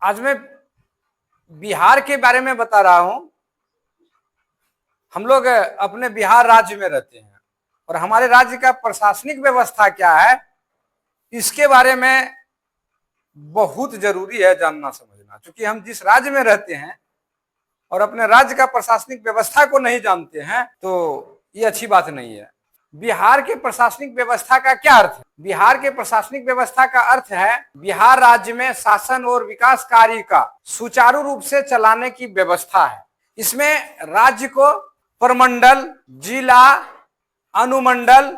आज मैं बिहार के बारे में बता रहा हूं। हम लोग अपने बिहार राज्य में रहते हैं और हमारे राज्य का प्रशासनिक व्यवस्था क्या है, इसके बारे में बहुत जरूरी है जानना समझना। क्योंकि हम जिस राज्य में रहते हैं और अपने राज्य का प्रशासनिक व्यवस्था को नहीं जानते हैं तो ये अच्छी बात नहीं है। बिहार के प्रशासनिक व्यवस्था का क्या अर्थ है? बिहार के प्रशासनिक व्यवस्था का अर्थ है बिहार राज्य में शासन और विकास कार्य का सुचारू रूप से चलाने की व्यवस्था है। इसमें राज्य को प्रमंडल, जिला, अनुमंडल,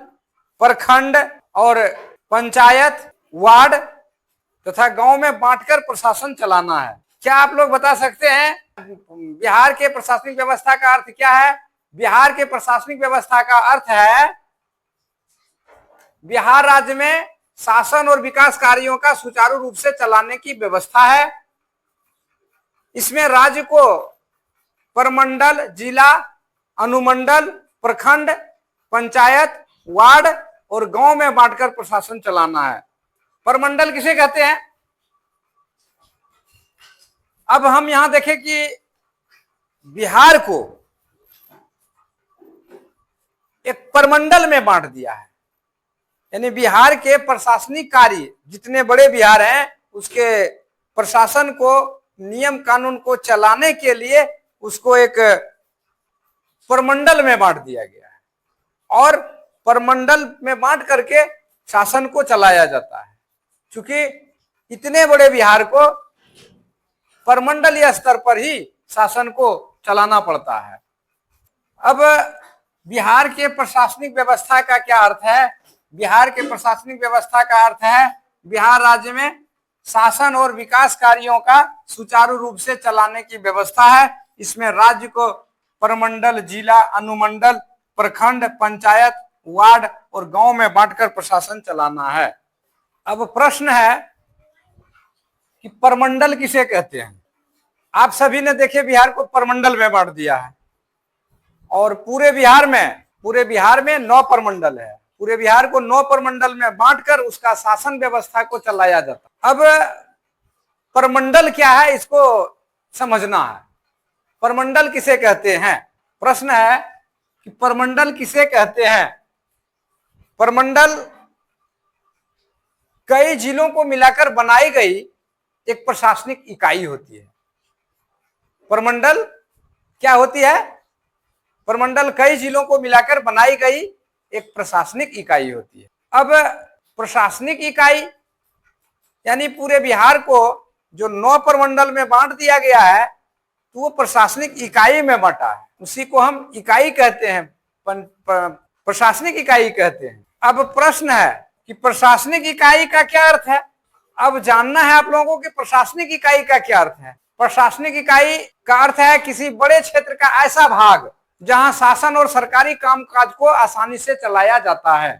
प्रखंड और पंचायत, वार्ड तथा गांव में बांटकर प्रशासन चलाना है। क्या आप लोग बता सकते हैं बिहार के प्रशासनिक व्यवस्था का अर्थ क्या है? बिहार के प्रशासनिक व्यवस्था का अर्थ है बिहार राज्य में शासन और विकास कार्यों का सुचारू रूप से चलाने की व्यवस्था है। इसमें राज्य को प्रमंडल, जिला, अनुमंडल, प्रखंड, पंचायत, वार्ड और गांव में बांटकर प्रशासन चलाना है। प्रमंडल किसे कहते हैं? अब हम यहां देखें कि बिहार को एक प्रमंडल में बांट दिया है, यानी बिहार के प्रशासनिक कार्य जितने बड़े बिहार हैं उसके प्रशासन को, नियम कानून को चलाने के लिए उसको एक प्रमंडल में बांट दिया गया है और प्रमंडल में बांट करके शासन को चलाया जाता है। क्योंकि इतने बड़े बिहार को प्रमंडलीय स्तर पर ही शासन को चलाना पड़ता है। अब बिहार के प्रशासनिक व्यवस्था का क्या अर्थ है? बिहार के प्रशासनिक व्यवस्था का अर्थ है बिहार राज्य में शासन और विकास कार्यों का सुचारू रूप से चलाने की व्यवस्था है। इसमें राज्य को प्रमंडल, जिला, अनुमंडल, प्रखंड, पंचायत, वार्ड और गांव में बांटकर प्रशासन चलाना है। अब प्रश्न है कि प्रमंडल किसे कहते हैं? आप सभी ने देखे बिहार को प्रमंडल में बांट दिया है और पूरे बिहार में 9 प्रमंडल है। पूरे बिहार को 9 प्रमंडल में बांटकर उसका शासन व्यवस्था को चलाया जाता है। अब प्रमंडल क्या है इसको समझना है। प्रमंडल किसे कहते हैं? प्रश्न है कि प्रमंडल किसे कहते हैं? प्रमंडल कई जिलों को मिलाकर बनाई गई एक प्रशासनिक इकाई होती है। प्रमंडल क्या होती है? प्रमंडल कई जिलों को मिलाकर बनाई गई एक प्रशासनिक इकाई होती है। अब प्रशासनिक इकाई यानी पूरे बिहार को जो 9 प्रमंडल में बांट दिया गया है तो वो प्रशासनिक इकाई में बांटा है, उसी को हम इकाई कहते हैं, प्रशासनिक इकाई कहते हैं। अब प्रश्न है कि प्रशासनिक इकाई का क्या अर्थ है? अब जानना है आप लोगों को कि प्रशासनिक इकाई का क्या अर्थ है। प्रशासनिक इकाई का अर्थ है किसी बड़े क्षेत्र का ऐसा भाग जहां शासन और सरकारी कामकाज को आसानी से चलाया जाता है।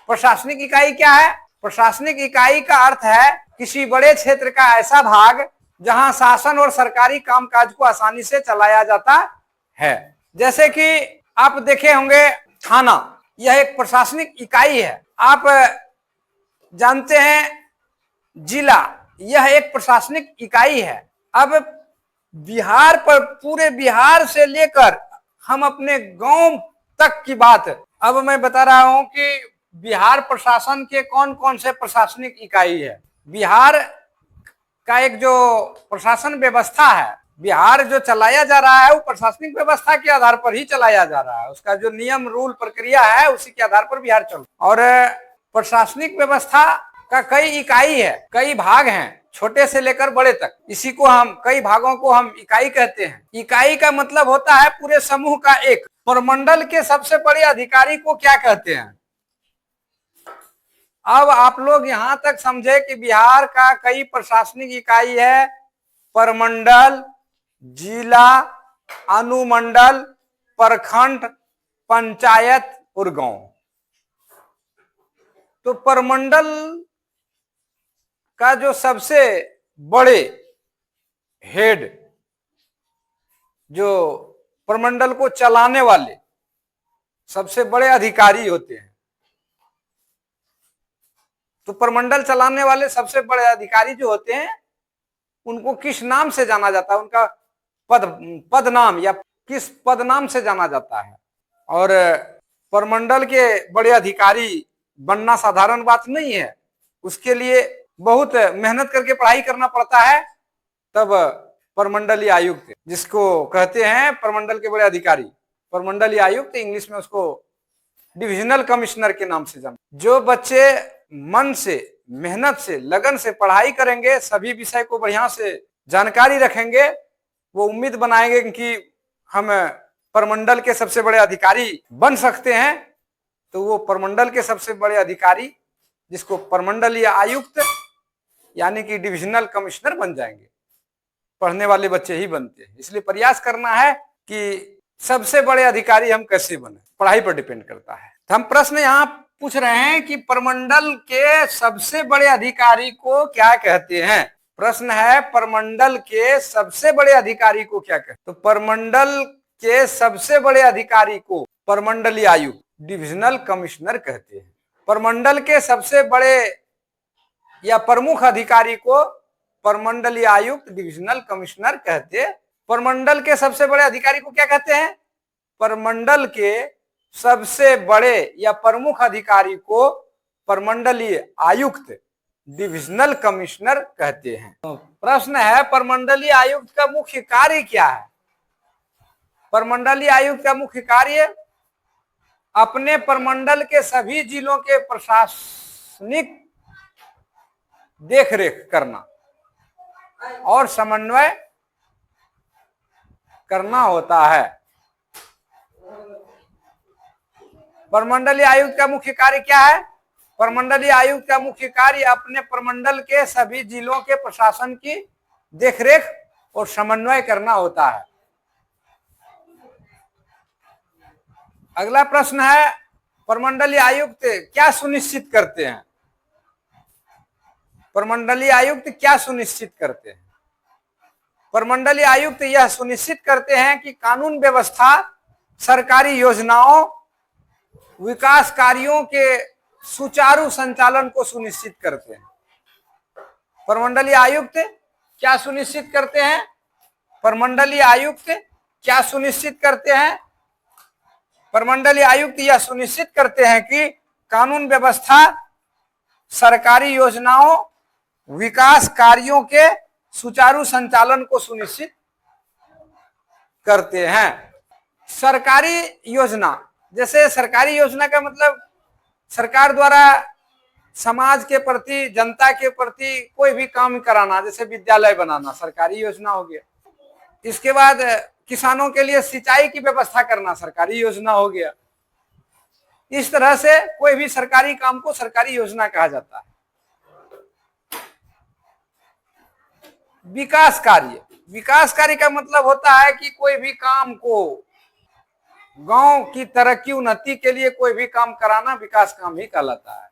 प्रशासनिक इकाई क्या है? प्रशासनिक इकाई का अर्थ है किसी बड़े क्षेत्र का ऐसा भाग जहां शासन और सरकारी कामकाज को आसानी से चलाया जाता है। जैसे कि आप देखे होंगे थाना, यह एक प्रशासनिक इकाई है। आप जानते हैं जिला, यह एक प्रशासनिक इकाई है। अब बिहार पर, पूरे बिहार से लेकर हम अपने गांव तक की बात अब मैं बता रहा हूं कि बिहार प्रशासन के कौन कौन से प्रशासनिक इकाई है। बिहार का एक जो प्रशासन व्यवस्था है, बिहार जो चलाया जा रहा है वो प्रशासनिक व्यवस्था के आधार पर ही चलाया जा रहा है। उसका जो नियम, रूल, प्रक्रिया है उसी के आधार पर बिहार चल रहा है। और प्रशासनिक व्यवस्था का कई इकाई है, कई भाग हैं, छोटे से लेकर बड़े तक। इसी को हम, कई भागों को हम इकाई कहते हैं। इकाई का मतलब होता है पूरे समूह का एक। प्रमंडल के सबसे बड़े अधिकारी को क्या कहते हैं? अब आप लोग यहां तक समझे कि बिहार का कई प्रशासनिक इकाई है, प्रमंडल, जिला, अनुमंडल, प्रखंड, पंचायत और गांव। तो प्रमंडल का जो सबसे बड़े हेड, जो प्रमंडल को चलाने वाले सबसे बड़े अधिकारी होते हैं, तो प्रमंडल चलाने वाले सबसे बड़े अधिकारी जो होते हैं उनको किस नाम से जाना जाता है, उनका पद नाम या किस पद नाम से जाना जाता है। और परमंडल के बड़े अधिकारी बनना साधारण बात नहीं है, उसके लिए बहुत मेहनत करके पढ़ाई करना पड़ता है। तब परमंडलीय आयुक्त, जिसको कहते हैं परमंडल के बड़े अधिकारी, परमंडलीय आयुक्त, इंग्लिश में उसको डिविजनल कमिश्नर के नाम से जाना। जो बच्चे मन से, मेहनत से, लगन से पढ़ाई करेंगे, सभी विषय को बढ़िया से जानकारी रखेंगे, वो उम्मीद बनाएंगे कि हम परमंडल के सबसे बड़े अधिकारी बन सकते हैं, तो वो परमंडल के सबसे बड़े अधिकारी, जिसको परमंडलीय आयुक्त यानी कि डिविजनल कमिश्नर बन जाएंगे। पढ़ने वाले बच्चे ही बनते हैं, इसलिए प्रयास करना है कि सबसे बड़े अधिकारी हम कैसे बने, पढ़ाई पर डिपेंड करता है। तो हम प्रश्न यहाँ पूछ रहे हैं कि परमंडल के सबसे बड़े अधिकारी को क्या कहते हैं। प्रश्न है परमंडल के सबसे बड़े अधिकारी को क्या कहते हैं। तो परमंडल के सबसे बड़े अधिकारी को परमंडलीय आयुक्त, डिविजनल कमिश्नर कहते हैं। परमंडल के सबसे बड़े या प्रमुख अधिकारी को परमंडलीय आयुक्त, डिविजनल कमिश्नर कहते हैं। परमंडल के सबसे बड़े अधिकारी को क्या कहते हैं। परमंडल के सबसे बड़े या प्रमुख अधिकारी को परमंडलीय आयुक्त, डिविजनल कमिश्नर कहते हैं। तो प्रश्न है परमंडलीय आयुक्त का मुख्य कार्य क्या है। परमंडलीय आयुक्त का मुख्य कार्य अपने परमंडल के सभी जिलों के प्रशासनिक देखरेख करना और समन्वय करना होता है। परमंडलीय आयुक्त का मुख्य कार्य क्या है। परमंडलीय आयुक्त का मुख्य कार्य अपने प्रमंडल के सभी जिलों के प्रशासन की देखरेख और समन्वय करना होता है। अगला प्रश्न है परमंडलीय आयुक्त क्या सुनिश्चित करते हैं। परमंडलीय आयुक्त क्या सुनिश्चित करते हैं। परमंडलीय आयुक्त यह सुनिश्चित करते हैं कि कानून व्यवस्था, सरकारी योजनाओं, विकास कार्यों के सुचारू संचालन को सुनिश्चित करते हैं। परमंडलीय आयुक्त क्या सुनिश्चित करते हैं। परमंडलीय आयुक्त क्या सुनिश्चित करते हैं। परमंडलीय आयुक्त यह सुनिश्चित करते हैं कि कानून व्यवस्था, सरकारी योजनाओं, विकास कार्यों के सुचारू संचालन को सुनिश्चित करते हैं। सरकारी योजना, जैसे सरकारी योजना का मतलब सरकार द्वारा समाज के प्रति, जनता के प्रति कोई भी काम कराना, जैसे विद्यालय बनाना सरकारी योजना हो गया। इसके बाद किसानों के लिए सिंचाई की व्यवस्था करना सरकारी योजना हो गया। इस तरह से कोई भी सरकारी काम को सरकारी योजना कहा जाता है। विकास कार्य, विकास कार्य का मतलब होता है कि कोई भी काम को, गांव की तरक्की, उन्नति के लिए कोई भी काम कराना विकास काम ही कहलाता है।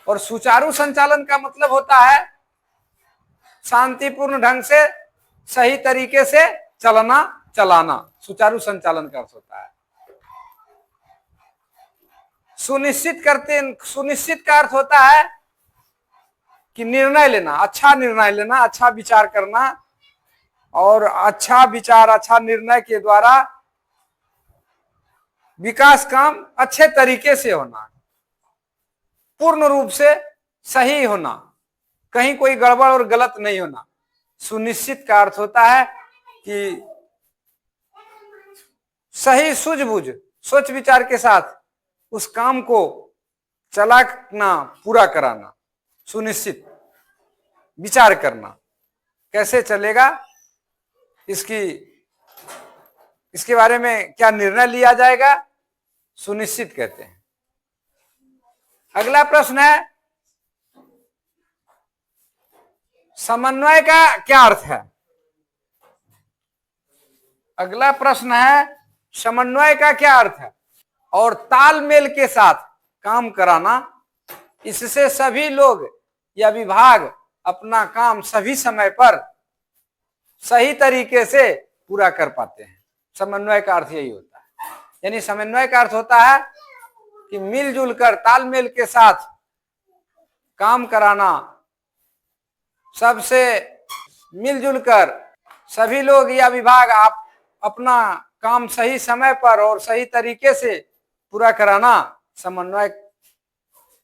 और सुचारू संचालन का मतलब होता है शांतिपूर्ण ढंग से, सही तरीके से चलाना सुचारू संचालन का अर्थ होता है। सुनिश्चित का अर्थ होता है कि निर्णय लेना, अच्छा निर्णय लेना, अच्छा विचार करना, और अच्छा विचार, अच्छा निर्णय के द्वारा विकास काम अच्छे तरीके से होना, पूर्ण रूप से सही होना, कहीं कोई गड़बड़ और गलत नहीं होना। सुनिश्चित का अर्थ होता है कि सही सूझबूझ, सोच विचार के साथ उस काम को चलाना, पूरा कराना। सुनिश्चित विचार करना, कैसे चलेगा, इसके बारे में क्या निर्णय लिया जाएगा, सुनिश्चित कहते हैं। अगला प्रश्न है समन्वय का क्या अर्थ है। अगला प्रश्न है समन्वय का क्या अर्थ है। और तालमेल के साथ काम कराना, इससे सभी लोग या विभाग अपना काम सही समय पर सही तरीके से पूरा कर पाते हैं। समन्वय का अर्थ यही होता है। यानी समन्वय का अर्थ होता है कि मिलजुल कर, तालमेल के साथ काम कराना, सबसे मिलजुल कर सभी लोग या विभाग आप अपना काम सही समय पर और सही तरीके से पूरा कराना समन्वय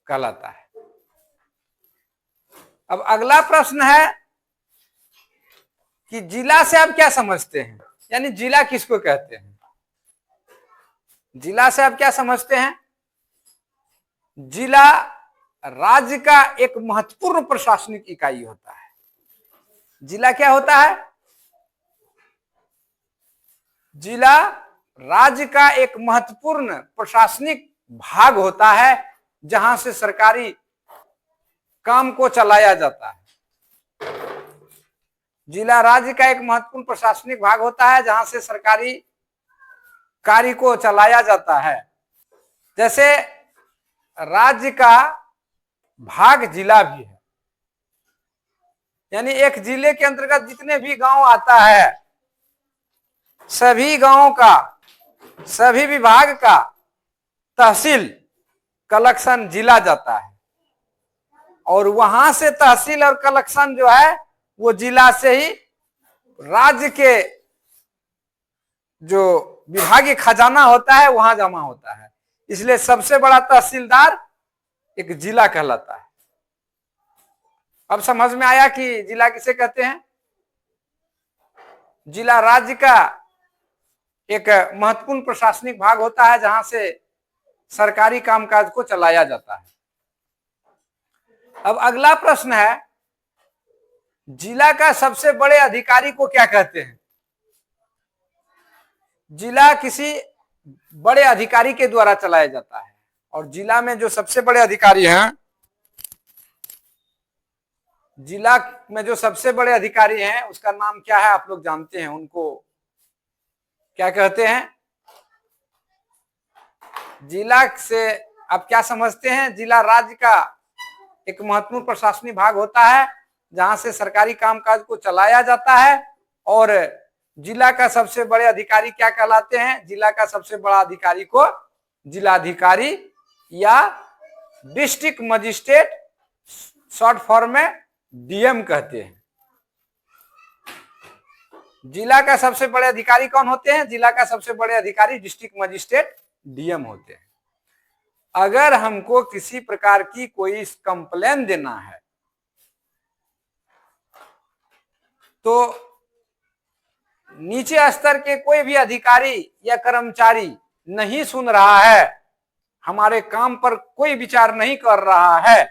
कहलाता है। अब अगला प्रश्न है कि जिला से आप क्या समझते हैं, यानी जिला किसको कहते हैं? जिला से आप क्या समझते हैं? जिला राज्य का एक महत्वपूर्ण प्रशासनिक इकाई होता है। जिला क्या होता है? जिला राज्य का एक महत्वपूर्ण प्रशासनिक भाग होता है जहां से सरकारी काम को चलाया जाता है। जिला राज्य का एक महत्वपूर्ण प्रशासनिक भाग होता है जहां से सरकारी कार्य को चलाया जाता है। जैसे राज्य का भाग जिला भी है, यानी एक जिले के अंतर्गत जितने भी गांव आता है सभी गांवों का, सभी विभाग का तहसील कलेक्शन जिला जाता है और वहां से तहसील और कलेक्शन जो है वो जिला से ही राज्य के जो विभागीय खजाना होता है वहां जमा होता है। इसलिए सबसे बड़ा तहसीलदार एक जिला कहलाता है। अब समझ में आया कि जिला किसे कहते हैं? जिला राज्य का एक महत्वपूर्ण प्रशासनिक भाग होता है जहां से सरकारी कामकाज को चलाया जाता है। अब अगला प्रश्न है, जिला का सबसे बड़े अधिकारी को क्या कहते हैं? जिला किसी बड़े अधिकारी के द्वारा चलाया जाता है और जिला में जो सबसे बड़े अधिकारी हैं, जिला में जो सबसे बड़े अधिकारी हैं उसका नाम क्या है? आप लोग जानते हैं, उनको क्या कहते हैं? जिला से आप क्या समझते हैं? जिला राज्य का एक महत्वपूर्ण प्रशासनिक भाग होता है जहां से सरकारी कामकाज को चलाया जाता है और जिला का सबसे बड़े अधिकारी क्या कहलाते हैं? जिला का सबसे बड़ा अधिकारी को जिलाधिकारी या डिस्ट्रिक्ट मजिस्ट्रेट, शॉर्ट फॉर्म में डीएम कहते हैं। जिला का सबसे बड़े अधिकारी कौन होते हैं? जिला का सबसे बड़े अधिकारी डिस्ट्रिक्ट मजिस्ट्रेट डीएम होते हैं। अगर हमको किसी प्रकार की कोई कंप्लेन देना है तो नीचे स्तर के कोई भी अधिकारी या कर्मचारी नहीं सुन रहा है, हमारे काम पर कोई विचार नहीं कर रहा है,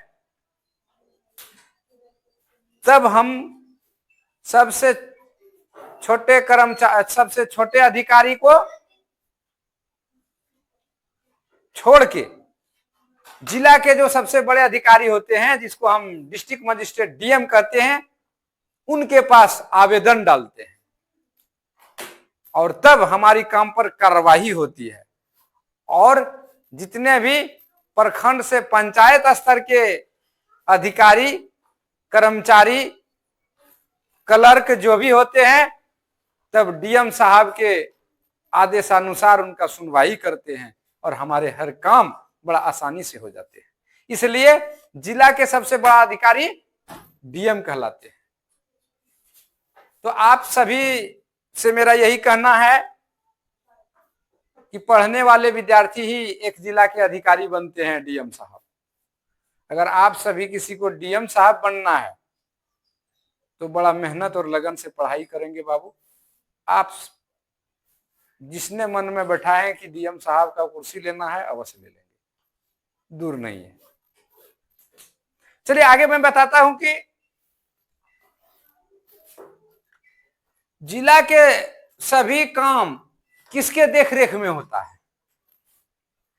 तब हम सबसे छोटे कर्मचारी, सबसे छोटे अधिकारी को छोड़ के जिला के जो सबसे बड़े अधिकारी होते हैं, जिसको हम डिस्ट्रिक्ट मजिस्ट्रेट डीएम कहते हैं, उनके पास आवेदन डालते हैं और तब हमारी काम पर कार्रवाई होती है। और जितने भी प्रखंड से पंचायत स्तर के अधिकारी, कर्मचारी, क्लर्क जो भी होते हैं, तब डीएम साहब के आदेशानुसार उनका सुनवाई करते हैं और हमारे हर काम बड़ा आसानी से हो जाते हैं। इसलिए जिला के सबसे बड़ा अधिकारी डीएम कहलाते हैं। तो आप सभी से मेरा यही कहना है कि पढ़ने वाले विद्यार्थी ही एक जिला के अधिकारी बनते हैं, डीएम साहब। अगर आप सभी किसी को डीएम साहब बनना है तो बड़ा मेहनत और लगन से पढ़ाई करेंगे बाबू। आप जिसने मन में बैठाएं कि डीएम साहब का कुर्सी लेना है अवश्य ले लेंगे, दूर नहीं है। चलिए आगे मैं बताता हूं कि जिला के सभी काम किसके देखरेख में होता है।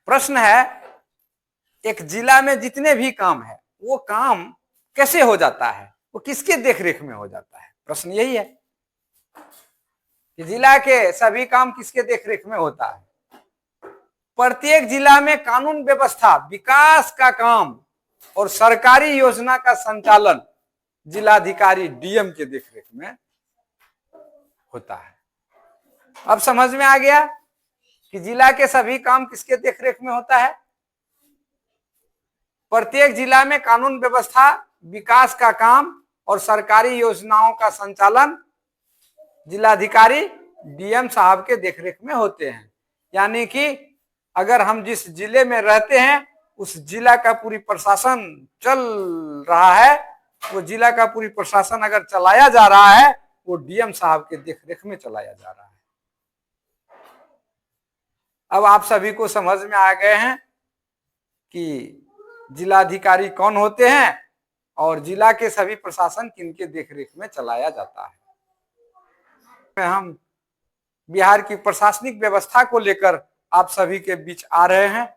प्रश्न है, एक जिला में जितने भी काम है वो काम कैसे हो जाता है, वो किसके देखरेख में हो जाता है? प्रश्न यही है कि जिला के सभी काम किसके देखरेख में होता है। प्रत्येक जिला में कानून व्यवस्था, विकास का काम और सरकारी योजना का संचालन जिलाधिकारी डीएम के देखरेख में होता है। अब समझ में आ गया कि जिला के सभी काम किसके देखरेख में होता है। प्रत्येक जिला में कानून व्यवस्था, विकास का काम और सरकारी योजनाओं का संचालन जिलाधिकारी डीएम साहब के देखरेख में होते हैं। यानी कि अगर हम जिस जिले में रहते हैं उस जिला का पूरी प्रशासन चल रहा है, वो जिला का पूरी प्रशासन अगर चलाया जा रहा है वो डीएम साहब के देखरेख में चलाया जा रहा है। अब आप सभी को समझ में आ गए हैं कि जिलाधिकारी कौन होते हैं और जिला के सभी प्रशासन किनके देखरेख में चलाया जाता है। हम बिहार की प्रशासनिक व्यवस्था को लेकर आप सभी के बीच आ रहे हैं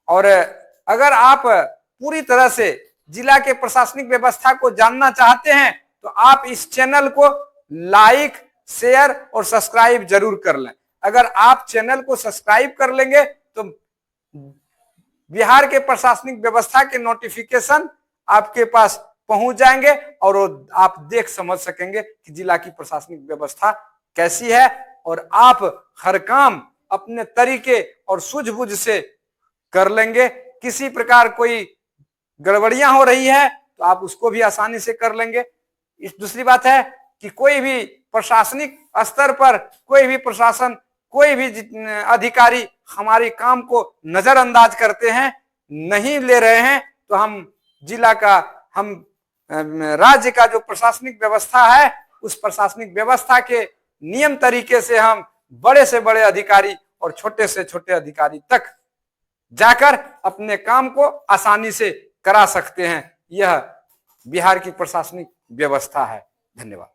और अगर आप पूरी तरह से जिला के प्रशासनिक व्यवस्था को जानना चाहते हैं तो आप इस चैनल को लाइक, शेयर और सब्सक्राइब जरूर कर लें। अगर आप चैनल को सब्सक्राइब कर लेंगे तो बिहार के प्रशासनिक व्यवस्था के नोटिफिकेशन आपके पास पहुंच जाएंगे और आप देख समझ सकेंगे कि जिला की प्रशासनिक व्यवस्था कैसी है और आप हर काम अपने तरीके और सूझबूझ से कर लेंगे। किसी प्रकार कोई गड़बड़ियां हो रही है तो आप उसको भी आसानी से कर लेंगे। इस दूसरी बात है कि कोई भी प्रशासनिक स्तर पर कोई भी प्रशासन, कोई भी अधिकारी हमारे काम को नजरअंदाज करते हैं, नहीं ले रहे हैं, तो हम जिला का, हम राज्य का जो प्रशासनिक व्यवस्था है उस प्रशासनिक व्यवस्था के नियम तरीके से हम बड़े से बड़े अधिकारी और छोटे से छोटे अधिकारी तक जाकर अपने काम को आसानी से करा सकते हैं। यह बिहार की प्रशासनिक व्यवस्था है। धन्यवाद।